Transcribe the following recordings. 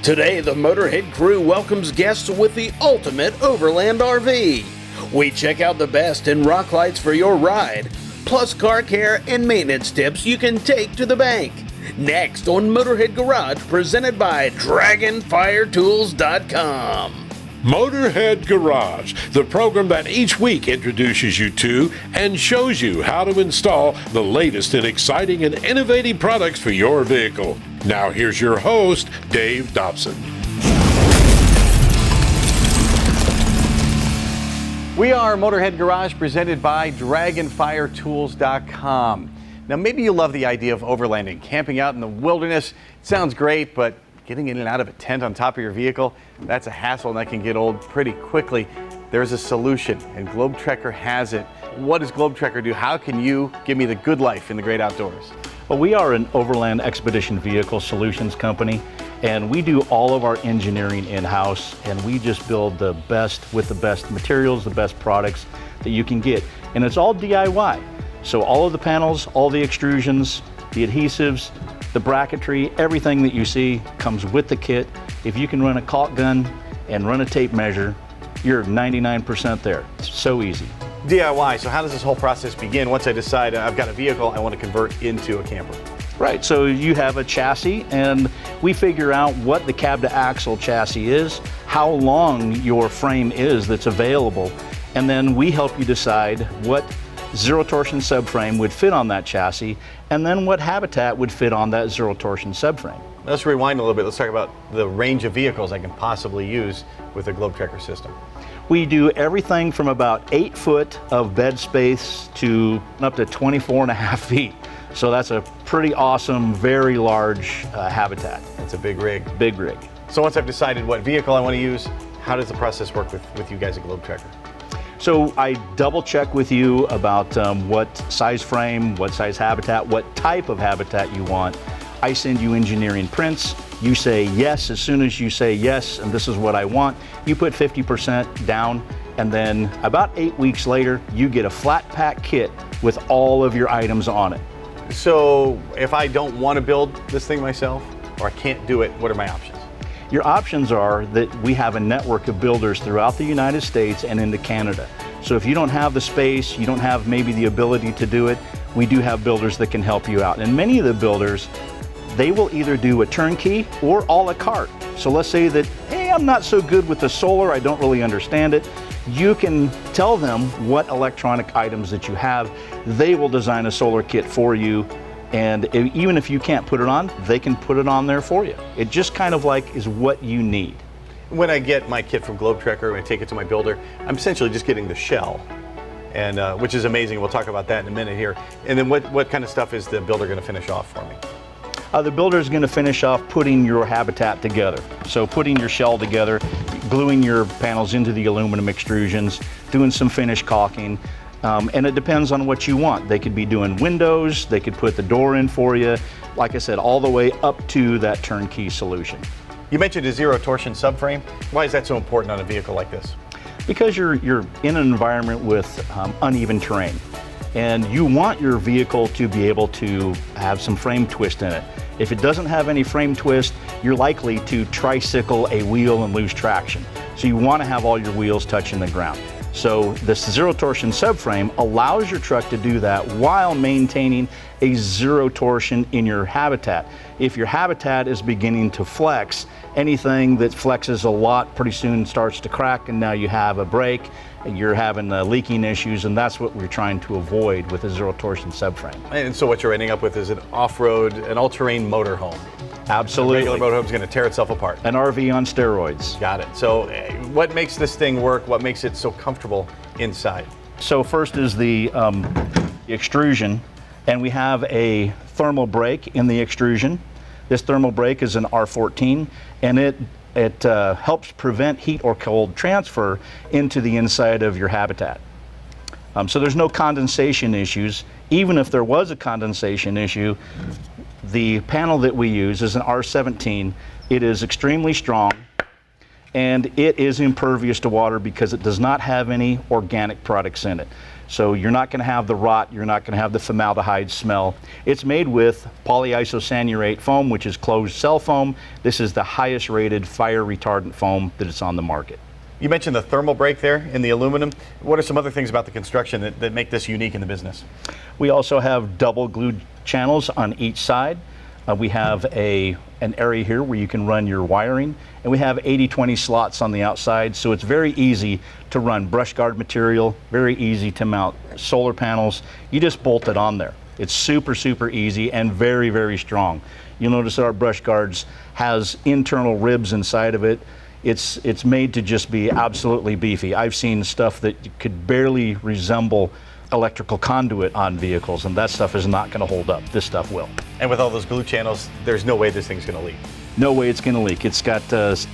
Today, the Motorhead crew welcomes guests with the ultimate overland RV. We check out the best in rock lights for your ride, plus car care and maintenance tips you can take to the bank. Next on Motorhead Garage, presented by DragonFireTools.com. Motorhead Garage, the program that each week introduces you to and shows you how to install the latest in exciting and innovative products for your vehicle. Now here's your host, Dave Dobson. We are Motorhead Garage, presented by DragonFireTools.com. Now, maybe you love the idea of overlanding, camping out in the wilderness. It sounds great, but getting in and out of a tent on top of your vehicle, that's a hassle and that can get old pretty quickly. There's a solution, and Globe Trekker has it. What does Globe Trekker do? How can you give me the good life in the great outdoors? Well, we are an overland expedition vehicle solutions company, and we do all of our engineering in-house, and we just build the best with the best materials, the best products that you can get. And it's all DIY. So all of the panels, all the extrusions, the adhesives, the bracketry, everything that you see comes with the kit. If you can run a caulk gun and run a tape measure, you're 99% there. It's so easy. DIY, so how does this whole process begin once I decide I've got a vehicle I want to convert into a camper? Right, so you have a chassis, and we figure out what the cab to axle chassis is, how long your frame is that's available, and then we help you decide what zero torsion subframe would fit on that chassis, and then what habitat would fit on that zero torsion subframe. Let's rewind a little bit. Let's talk about the range of vehicles I can possibly use with the Globe Trekker system. We do everything from about 8 foot of bed space to up to 24.5 feet. So that's a pretty awesome, very large habitat. It's a big rig. Big rig. So once I've decided what vehicle I want to use, how does the process work with you guys at Globe Trekker? So I double check with you about what size frame, what size habitat, what type of habitat you want. I send you engineering prints. You say yes. As soon as you say yes, and this is what I want, you put 50% down, and then about 8 weeks later, you get a flat pack kit with all of your items on it. So if I don't want to build this thing myself, or I can't do it, what are my options? Your options are that we have a network of builders throughout the United States and into Canada. So if you don't have the space, you don't have maybe the ability to do it, we do have builders that can help you out. And many of the builders, they will either do a turnkey or a la carte. So let's say that, hey, I'm not so good with the solar, I don't really understand it. You can tell them what electronic items that you have. They will design a solar kit for you. And even if you can't put it on, they can put it on there for you. It just kind of like is what you need. When I get my kit from Globe Trekker and I take it to my builder, I'm essentially just getting the shell, and which is amazing. We'll talk about that in a minute here. And then what kind of stuff is the builder going to finish off for me? The builder is going to finish off putting your habitat together. So putting your shell together, gluing your panels into the aluminum extrusions, doing some finish caulking. And it depends on what you want. They could be doing windows, they could put the door in for you, like I said, all the way up to that turnkey solution. You mentioned a zero torsion subframe. Why is that so important on a vehicle like this? Because you're in an environment with uneven terrain, and you want your vehicle to be able to have some frame twist in it. If it doesn't have any frame twist, you're likely to tricycle a wheel and lose traction. So you want to have all your wheels touching the ground. So this zero torsion subframe allows your truck to do that while maintaining a zero torsion in your habitat. If your habitat is beginning to flex, anything that flexes a lot pretty soon starts to crack, and now you have a break and you're having leaking issues, and that's what we're trying to avoid with a zero torsion subframe. And so what you're ending up with is an off-road, an all-terrain motorhome. Absolutely. A regular motorhome is going to tear itself apart. An RV on steroids. Got it. So what makes this thing work? What makes it so comfortable inside? So first is the extrusion, and we have a thermal brake in the extrusion. This thermal brake is an R14, and it helps prevent heat or cold transfer into the inside of your habitat. So there's no condensation issues. Even if there was a condensation issue, the panel that we use is an R17. It is extremely strong, and it is impervious to water because it does not have any organic products in it. So you're not going to have the rot, you're not going to have the formaldehyde smell. It's made with polyisosanurate foam, which is closed cell foam. This is the highest rated fire retardant foam that is on the market. You mentioned the thermal break there in the aluminum. What are some other things about the construction that make this unique in the business? We also have double glued channels on each side. We have an area here where you can run your wiring, and we have 80/20 slots on the outside, so it's very easy to run brush guard material, very easy to mount solar panels. You just bolt it on there. It's super, super easy and very, very strong. You'll notice that our brush guards has internal ribs inside of it. It's made to just be absolutely beefy. I've seen stuff that could barely resemble electrical conduit on vehicles, and that stuff is not going to hold up. This stuff will. And with all those glue channels, there's no way this thing's going to leak. No way it's going to leak. It's got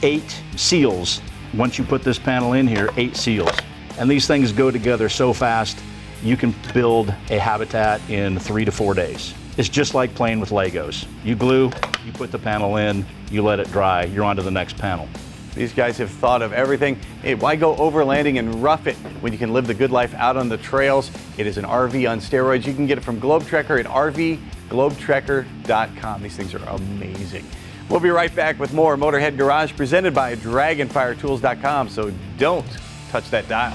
8 seals. Once you put this panel in here, 8 seals. And these things go together so fast, you can build a habitat in 3 to 4 days. It's just like playing with Legos. You glue, you put the panel in, you let it dry, you're on to the next panel. These guys have thought of everything. Hey, why go overlanding and rough it when you can live the good life out on the trails? It is an RV on steroids. You can get it from Globe Trekker at rvglobetrekker.com. These things are amazing. We'll be right back with more Motorhead Garage presented by dragonfiretools.com, so don't touch that dial.